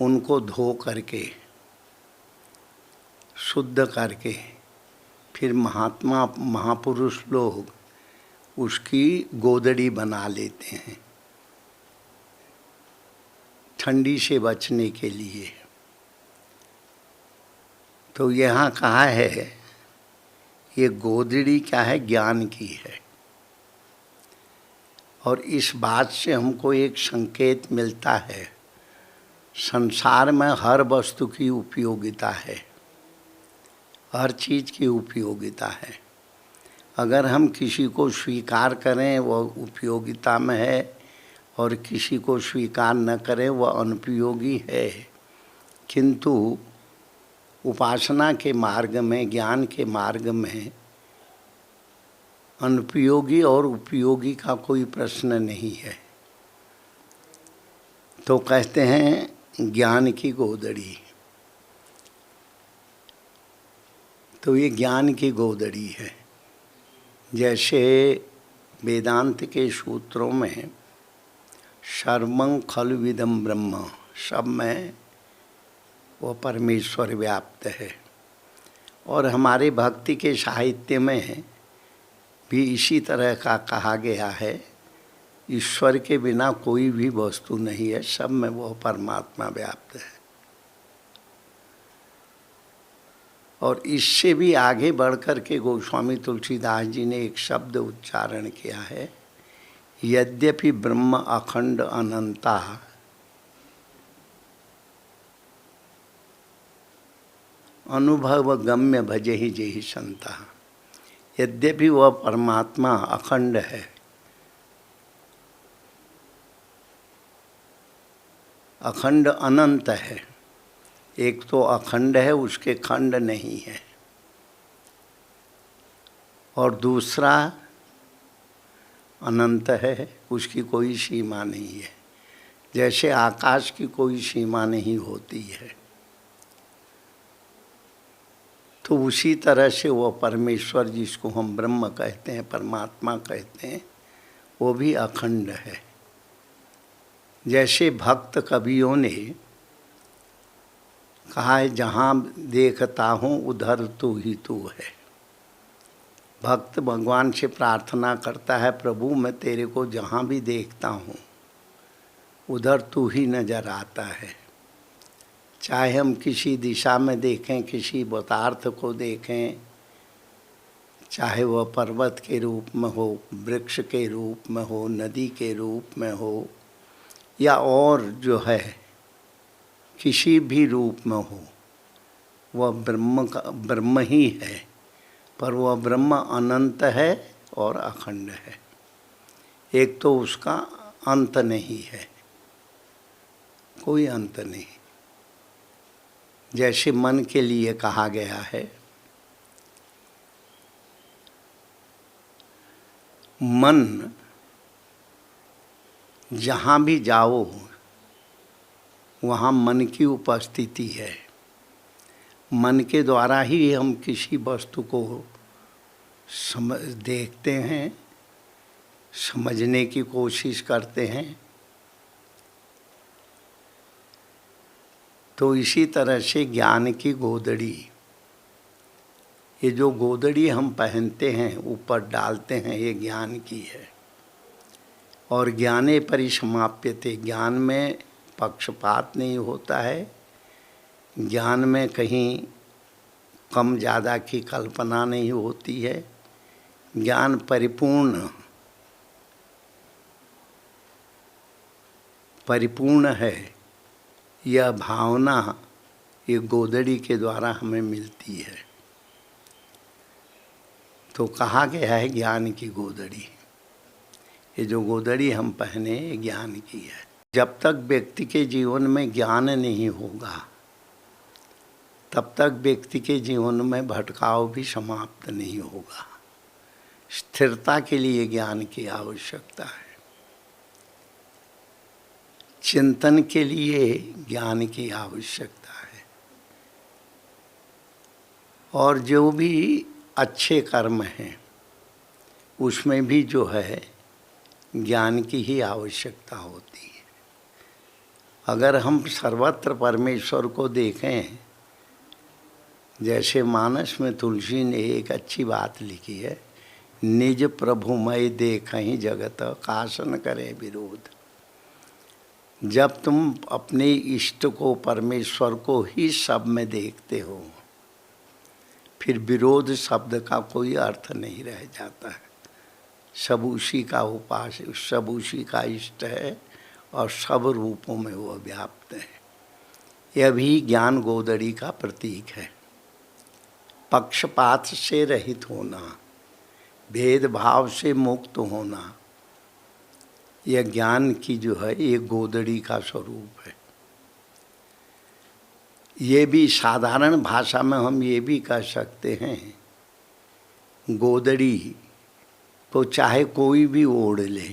उनको धो करके शुद्ध करके फिर महात्मा महापुरुष लोग उसकी गोदड़ी बना लेते हैं ठंडी से बचने के लिए। तो यहाँ कहा है ये गोदड़ी क्या है, ज्ञान की है। और इस बात से हमको एक संकेत मिलता है, संसार में हर वस्तु की उपयोगिता है, हर चीज़ की उपयोगिता है। अगर हम किसी को स्वीकार करें वह उपयोगिता में है, और किसी को स्वीकार न करें वह अनुपयोगी है। किंतु उपासना के मार्ग में, ज्ञान के मार्ग में अनुपयोगी और उपयोगी का कोई प्रश्न नहीं है। तो कहते हैं ज्ञान की गोदड़ी। तो ये ज्ञान की गोदड़ी है। जैसे वेदांत के सूत्रों में सर्वं खलु विदं ब्रह्म, सब में वो परमेश्वर व्याप्त है। और हमारे भक्ति के साहित्य में भी इसी तरह का कहा गया है, ईश्वर के बिना कोई भी वस्तु नहीं है, सब में वो परमात्मा व्याप्त है। और इससे भी आगे बढ़कर के गोस्वामी तुलसीदास जी ने एक शब्द उच्चारण किया है, यद्यपि ब्रह्म अखंड अनंता अनुभव गम्य भजे ही जेहि संता। यद्यपि वह परमात्मा अखंड है, अखंड अनंत है। एक तो अखंड है, उसके खंड नहीं है, और दूसरा अनंत है, उसकी कोई सीमा नहीं है। जैसे आकाश की कोई सीमा नहीं होती है, तो उसी तरह से वो परमेश्वर जिसको हम ब्रह्म कहते हैं, परमात्मा कहते हैं, वो भी अखंड है। जैसे भक्त कवियों ने कहा है, जहाँ देखता हूँ उधर तू ही तू है। भक्त भगवान से प्रार्थना करता है, प्रभु मैं तेरे को जहाँ भी देखता हूँ उधर तू ही नज़र आता है। चाहे हम किसी दिशा में देखें, किसी पदार्थ को देखें, चाहे वह पर्वत के रूप में हो, वृक्ष के रूप में हो, नदी के रूप में हो, या और जो है किसी भी रूप में हो, वह ब्रह्म ही है। पर वह ब्रह्म अनंत है और अखंड है। एक तो उसका अंत नहीं है, कोई अंत नहीं। जैसे मन के लिए कहा गया है, मन जहाँ भी जाओ वहाँ मन की उपस्थिति है। मन के द्वारा ही हम किसी वस्तु को देखते हैं, समझने की कोशिश करते हैं। तो इसी तरह से ज्ञान की गोदड़ी, ये जो गोदड़ी हम पहनते हैं, ऊपर डालते हैं, ये ज्ञान की है। और ज्ञाने परिसमाप्यते, ज्ञान में पक्षपात नहीं होता है, ज्ञान में कहीं कम ज़्यादा की कल्पना नहीं होती है। ज्ञान परिपूर्ण है। यह भावना ये गोदड़ी के द्वारा हमें मिलती है। तो कहा गया है ज्ञान की गोदड़ी। ये जो गोदड़ी हम पहने, ये ज्ञान की है। जब तक व्यक्ति के जीवन में ज्ञान नहीं होगा, तब तक व्यक्ति के जीवन में भटकाव भी समाप्त नहीं होगा। स्थिरता के लिए ज्ञान की आवश्यकता है, चिंतन के लिए ज्ञान की आवश्यकता है, और जो भी अच्छे कर्म हैं उसमें भी जो है ज्ञान की ही आवश्यकता होती है। अगर हम सर्वत्र परमेश्वर को देखें, जैसे मानस में तुलसी ने एक अच्छी बात लिखी है, निज प्रभुमय देखहि जगत कासन करे विरोध। जब तुम अपने इष्ट को, परमेश्वर को ही सब में देखते हो, फिर विरोध शब्द का कोई अर्थ नहीं रह जाता है। सब उसी का उपास, सब उसी का इष्ट है और सब रूपों में वो व्याप्त है। यह भी ज्ञान गोदड़ी का प्रतीक है। पक्षपात से रहित होना, भेदभाव से मुक्त होना, यह ज्ञान की जो है ये गोदड़ी का स्वरूप है। ये भी साधारण भाषा में हम ये भी कह सकते हैं, गोदड़ी को चाहे कोई भी ओढ़ ले,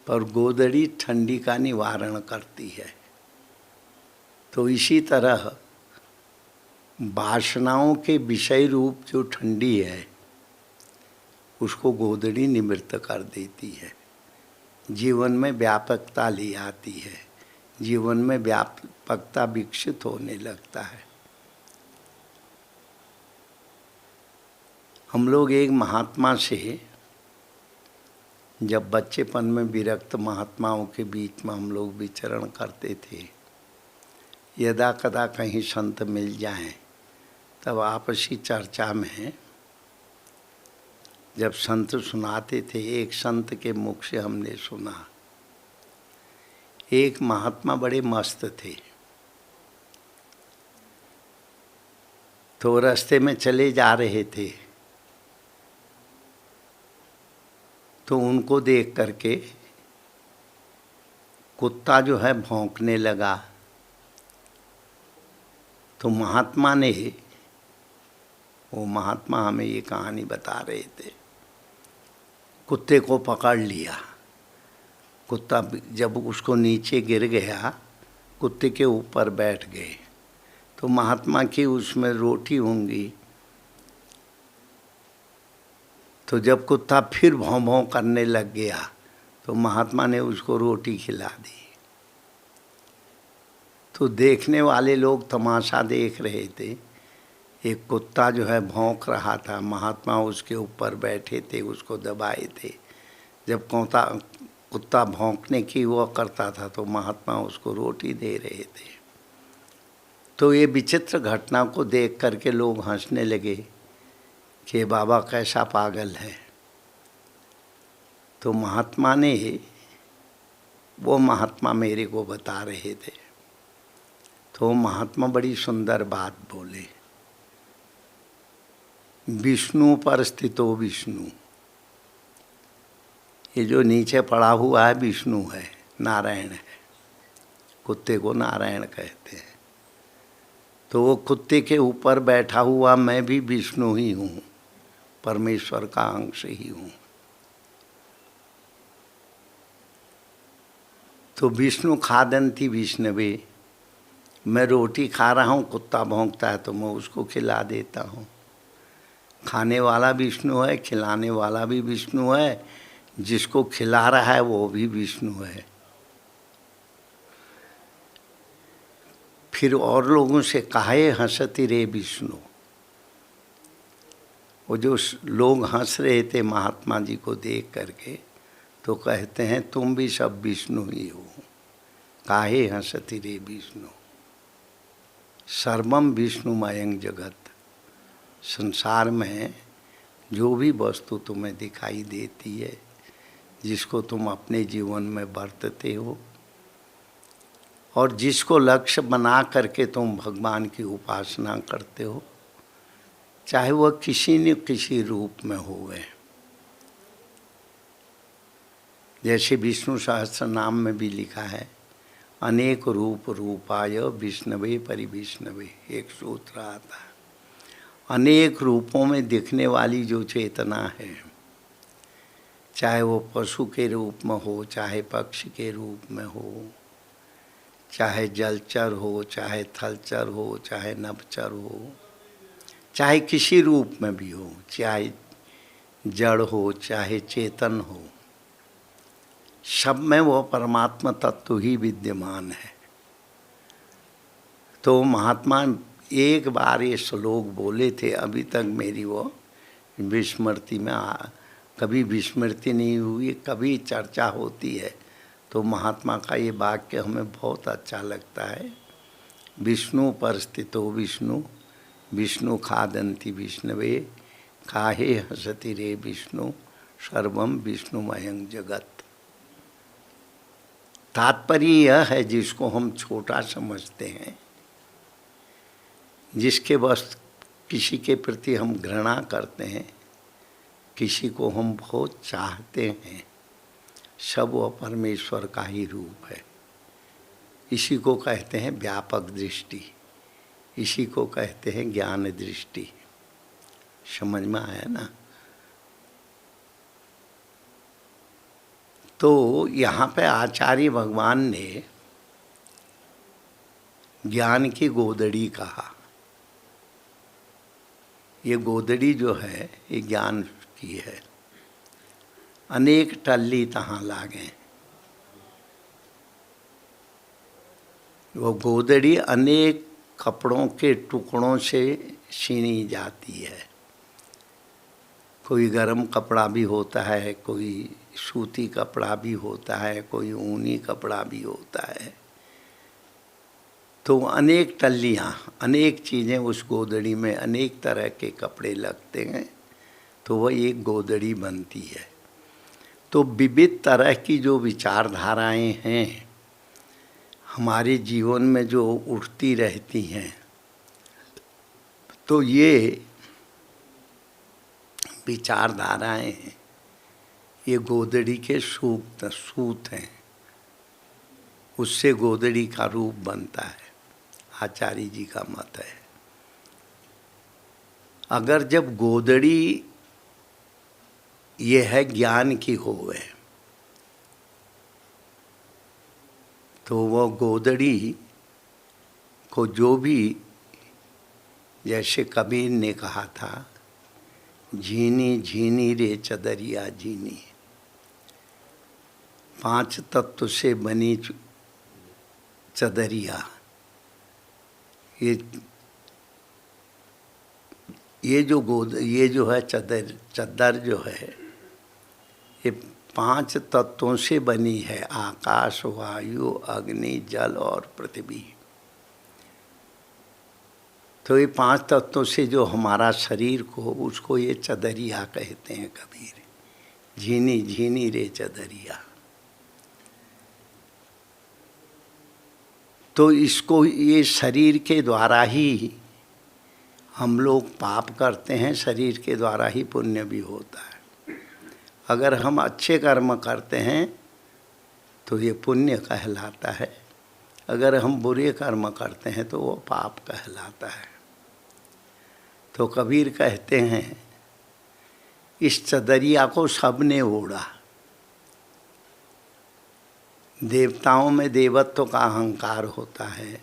पर गोदड़ी ठंडी का निवारण करती है। तो इसी तरह वासनाओं के विषय रूप जो ठंडी है, उसको गोदड़ी निवृत्त कर देती है, जीवन में व्यापकता ले आती है, जीवन में व्यापकता विकसित होने लगता है। हम लोग एक महात्मा से, जब बच्चेपन में विरक्त महात्माओं के बीच में हम लोग विचरण करते थे, यदा कदा कहीं संत मिल जाएं, तब आपसी चर्चा में जब संत सुनाते थे, एक संत के मुख से हमने सुना, एक महात्मा बड़े मस्त थे, तो रास्ते में चले जा रहे थे, तो उनको देख करके कुत्ता जो है भौंकने लगा। तो महात्मा ने, वो महात्मा हमें ये कहानी बता रहे थे, कुत्ते को पकड़ लिया। कुत्ता जब उसको नीचे गिर गया, कुत्ते के ऊपर बैठ गए। तो महात्मा की उसमें रोटी होंगी, तो जब कुत्ता फिर भौं भौं करने लग गया, तो महात्मा ने उसको रोटी खिला दी। तो देखने वाले लोग तमाशा देख रहे थे। एक कुत्ता जो है भौंक रहा था, महात्मा उसके ऊपर बैठे थे, उसको दबाए थे। जब कुत्ता भौंकने की वो करता था, तो महात्मा उसको रोटी दे रहे थे। तो ये विचित्र घटना को देख करके लोग हंसने लगे कि बाबा कैसा पागल है। तो महात्मा ने, वो महात्मा मेरे को बता रहे थे, तो महात्मा बड़ी सुंदर बात बोले, विष्णु पर स्थितो विष्णु। ये जो नीचे पड़ा हुआ है विष्णु है, नारायण है। कुत्ते को नारायण कहते हैं। तो वो कुत्ते के ऊपर बैठा हुआ मैं भी विष्णु ही हूँ, परमेश्वर का अंश ही हूँ। तो विष्णु खादन्ति विष्णवे, मैं रोटी खा रहा हूँ, कुत्ता भौंकता है तो मैं उसको खिला देता हूँ। खाने वाला विष्णु है, खिलाने वाला भी विष्णु है, जिसको खिला रहा है वो भी विष्णु है। फिर और लोगों से काहे हंसती रे विष्णु। वो जो लोग हंस रहे थे महात्मा जी को देख करके, तो कहते हैं तुम भी सब विष्णु ही हो, काहे हंसती रे विष्णु। सर्वम विष्णुमयं जगत। संसार में जो भी वस्तु तुम्हें दिखाई देती है, जिसको तुम अपने जीवन में बरतते हो, और जिसको लक्ष्य बना करके तुम भगवान की उपासना करते हो, चाहे वह किसी न किसी रूप में होवे। जैसे विष्णु सहस्त्र नाम में भी लिखा है, अनेक रूप रूपाय विष्णवे परिविष्णवे, एक सूत्र आता है। अनेक रूपों में दिखने वाली जो चेतना है, चाहे वो पशु के रूप में हो, चाहे पक्षी के रूप में हो, चाहे जलचर हो, चाहे थलचर हो, चाहे नभचर हो, चाहे किसी रूप में भी हो, चाहे जड़ हो, चाहे चेतन हो, सब में वो परमात्मा तत्व ही विद्यमान है। तो महात्मा एक बार ये श्लोक बोले थे, अभी तक मेरी वो विस्मृति में कभी विस्मृति नहीं हुई, कभी चर्चा होती है तो महात्मा का ये वाक्य हमें बहुत अच्छा लगता है। विष्णु पर स्थितो विष्णु, विष्णु खादन्ति विष्णवे, काहे हसति रे विष्णु, सर्वम विष्णुमयं जगत। तात्पर्य यह है, जिसको हम छोटा समझते हैं, जिसके बस किसी के प्रति हम घृणा करते हैं, किसी को हम बहुत चाहते हैं, सब वह परमेश्वर का ही रूप है। इसी को कहते हैं व्यापक दृष्टि, इसी को कहते हैं ज्ञान दृष्टि। समझ में आया ना? तो यहाँ पे आचार्य भगवान ने ज्ञान की गोदड़ी कहा। ये गोदड़ी जो है ये ज्ञान की है। अनेक टल्ली तहाँ लागे, वो गोदड़ी अनेक कपड़ों के टुकड़ों से सीनी जाती है। कोई गरम कपड़ा भी होता है, कोई सूती कपड़ा भी होता है, कोई ऊनी कपड़ा भी होता है। तो अनेक टल्लियाँ, अनेक चीज़ें उस गोदड़ी में, अनेक तरह के कपड़े लगते हैं, तो वह एक गोदड़ी बनती है। तो विविध तरह की जो विचारधाराएं हैं हमारे जीवन में जो उठती रहती हैं, तो ये विचारधाराएं ये गोदड़ी के सूत हैं, उससे गोदड़ी का रूप बनता है। आचार्य जी का मत है, अगर जब गोदड़ी ये है ज्ञान की होवे, तो वो गोदड़ी को जो भी, जैसे कबीर ने कहा था, झीनी झीनी रे चदरिया झीनी, 5 तत्व से बनी चदरिया। ये जो है चद्दर जो है, ये 5 तत्वों से बनी है, आकाश, वायु, अग्नि, जल और पृथ्वी। तो ये 5 तत्वों से जो हमारा शरीर को, उसको ये चदरिया कहते हैं कबीर। झीनी झीनी रे चदरिया। तो इसको, ये शरीर के द्वारा ही हम लोग पाप करते हैं, शरीर के द्वारा ही पुण्य भी होता है। अगर हम अच्छे कर्म करते हैं तो ये पुण्य कहलाता है, अगर हम बुरे कर्म करते हैं तो वो पाप कहलाता है। तो कबीर कहते हैं, इस चदरिया को सबने ओढ़ा। देवताओं में देवत्व का अहंकार होता है,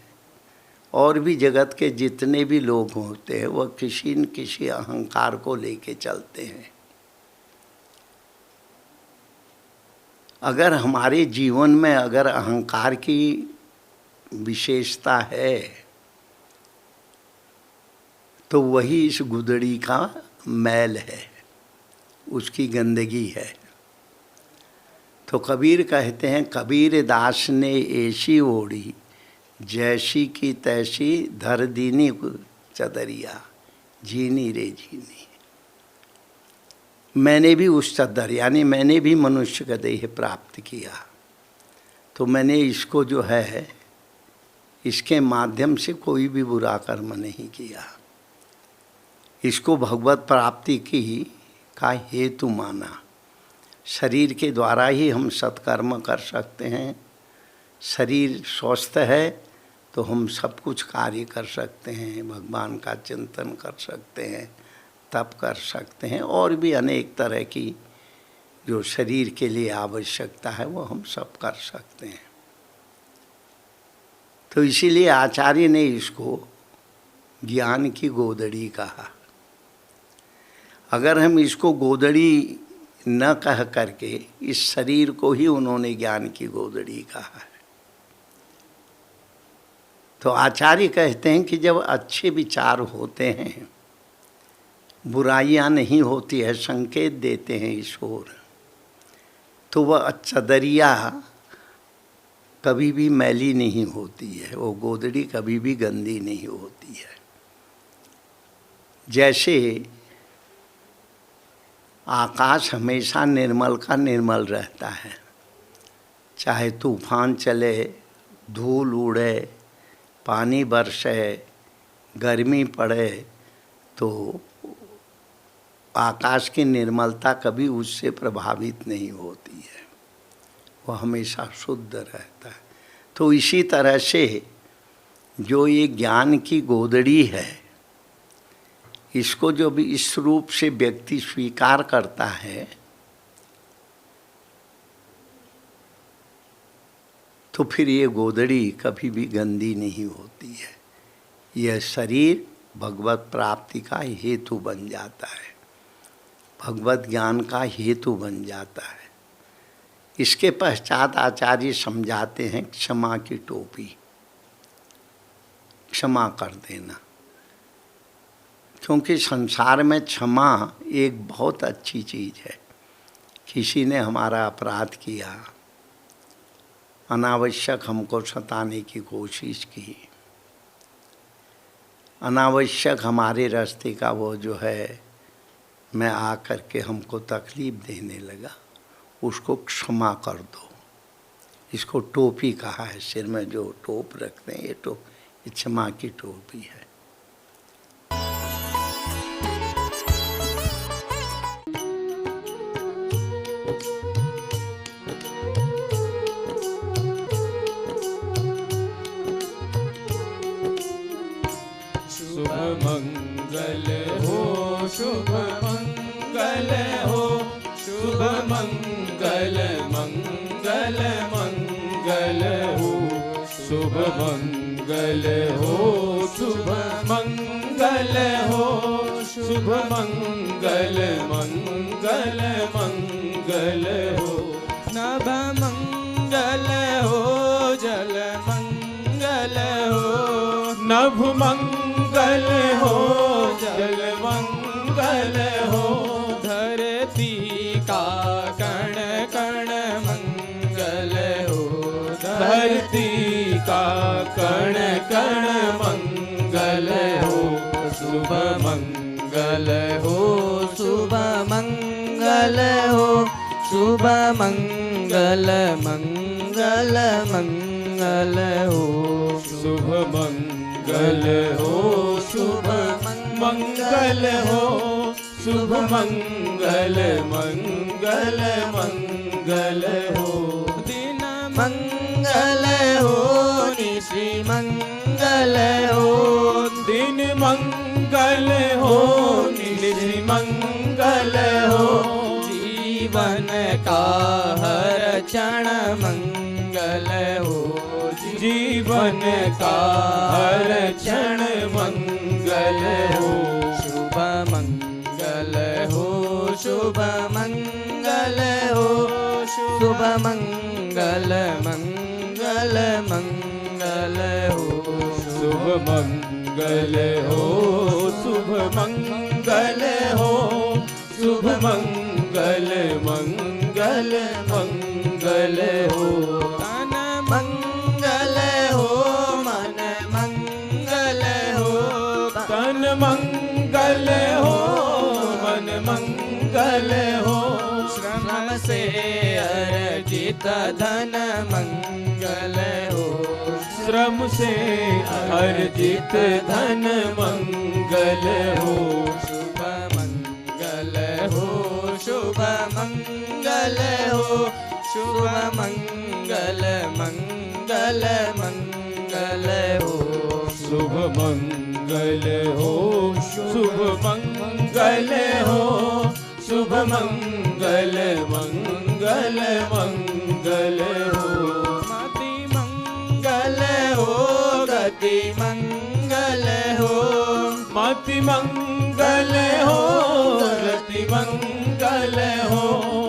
और भी जगत के जितने भी लोग होते हैं वह किसी न किसी अहंकार को लेके चलते हैं। अगर हमारे जीवन में अगर अहंकार की विशेषता है तो वही इस गुदड़ी का मैल है, उसकी गंदगी है। तो कबीर कहते हैं, कबीर दास ने ऐसी ओढ़ी, जैसी की तैसी धर दीनी चदरिया, झीनी रे झीनी। मैंने भी उस चद्दर, यानी मैंने भी मनुष्य का देह प्राप्त किया, तो मैंने इसको जो है, इसके माध्यम से कोई भी बुरा कर्म नहीं किया, इसको भगवत प्राप्ति की का हेतु माना। शरीर के द्वारा ही हम सत्कर्म कर सकते हैं। शरीर स्वस्थ है तो हम सब कुछ कार्य कर सकते हैं, भगवान का चिंतन कर सकते हैं, तप कर सकते हैं, और भी अनेक तरह की जो शरीर के लिए आवश्यकता है वो हम सब कर सकते हैं। तो इसीलिए आचार्य ने इसको ज्ञान की गोदड़ी कहा। अगर हम इसको गोदड़ी न कह करके इस शरीर को ही उन्होंने ज्ञान की गोदड़ी कहा है, तो आचार्य कहते हैं कि जब अच्छे विचार होते हैं, बुराइयां नहीं होती है, संकेत देते हैं ईश्वर, तो वह चदरिया कभी भी मैली नहीं होती है, वो गोदड़ी कभी भी गंदी नहीं होती है। जैसे आकाश हमेशा निर्मल का निर्मल रहता है, चाहे तूफान चले, धूल उड़े, पानी बरसे, गर्मी पड़े, तो आकाश की निर्मलता कभी उससे प्रभावित नहीं होती है, वह हमेशा शुद्ध रहता है। तो इसी तरह से जो ये ज्ञान की गोदड़ी है, इसको जो भी इस रूप से व्यक्ति स्वीकार करता है, तो फिर ये गोदड़ी कभी भी गंदी नहीं होती है। यह शरीर भगवत प्राप्ति का हेतु बन जाता है, भगवत ज्ञान का हेतु बन जाता है। इसके पश्चात आचार्य समझाते हैं क्षमा की टोपी, क्षमा कर देना। क्योंकि संसार में क्षमा एक बहुत अच्छी चीज़ है। किसी ने हमारा अपराध किया, अनावश्यक हमको सताने की कोशिश की, अनावश्यक हमारे रास्ते का वो जो है मैं आकर के हमको तकलीफ़ देने लगा, उसको क्षमा कर दो। इसको टोपी कहा है, सिर में जो टोप रखते हैं, ये क्षमा की टोपी है। शुभ मंगल हो, शुभ मंगल हो, शुभ मंगल मंगल मंगल हो, शुभ मंगल हो, शुभ मंगल हो, शुभ मंगल मंगल मंगल हो। नभ मंगल हो, जल मंगल हो, नभ मंगल हो, जल मंगल हो, धरती का कण कण मंगल हो, धरती का कण कण मंगल हो, शुभ मंगल हो, शुभ मंगल हो, शुभ मंगल मंगल मंगल हो, शुभ मंगल हो, शुभ मंगल हो, शुभ मंगल मंगल मंगल हो। दिन मंगल हो, निशि मंगल हो, दिन मंगल हो, निशि मंगल हो, जीवन का हर क्षण मंगल हो, जीवन का हर क्षण मंगल हो, शुभ मंगल हो, शुभ मंगल हो, शुभ मंगल मंगल मंगल हो, शुभ मंगल हो, शुभ मंगल हो, शुभ मंगल मंगल मंगल हो। तन मंगल हो, मन मंगल हो, तन मंगल हो, मन मंगल हो, श्रम से अर्जित धन मंगल हो, श्रम से अर्जित धन मंगल हो, शुभ मंगल हो, शुभ मंगल हो, शुभ मंगल मंगल मंगल हो, शुभ मंगल हो, शुभ मंगल हो, शुभ मंगल मंगल मंगल हो। मति मंगल हो, गति मंगल हो, मति मंगल हो, गति मंगल हो,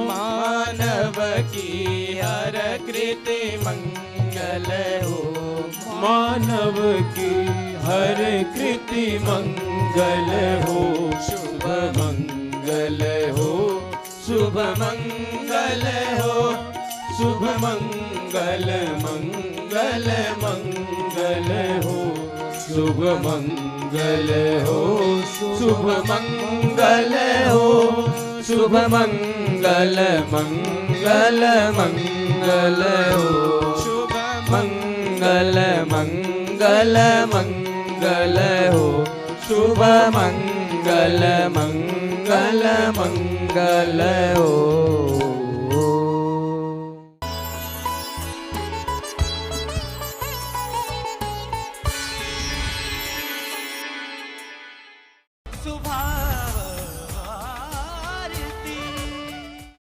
मानव की हर कृति मंगल मंगल हो, मानव की हर कृति मंगल हो, शुभ मंगल हो, शुभ मंगल हो, शुभ मंगल मंगल मंगल हो, शुभ मंगल हो, शुभ मंगल हो, शुभ मंगल मंगल मंगल हो, शुभ मंगल मंगल मंगल हो, शुभ मंगल मंगल मंगल हो। सुभा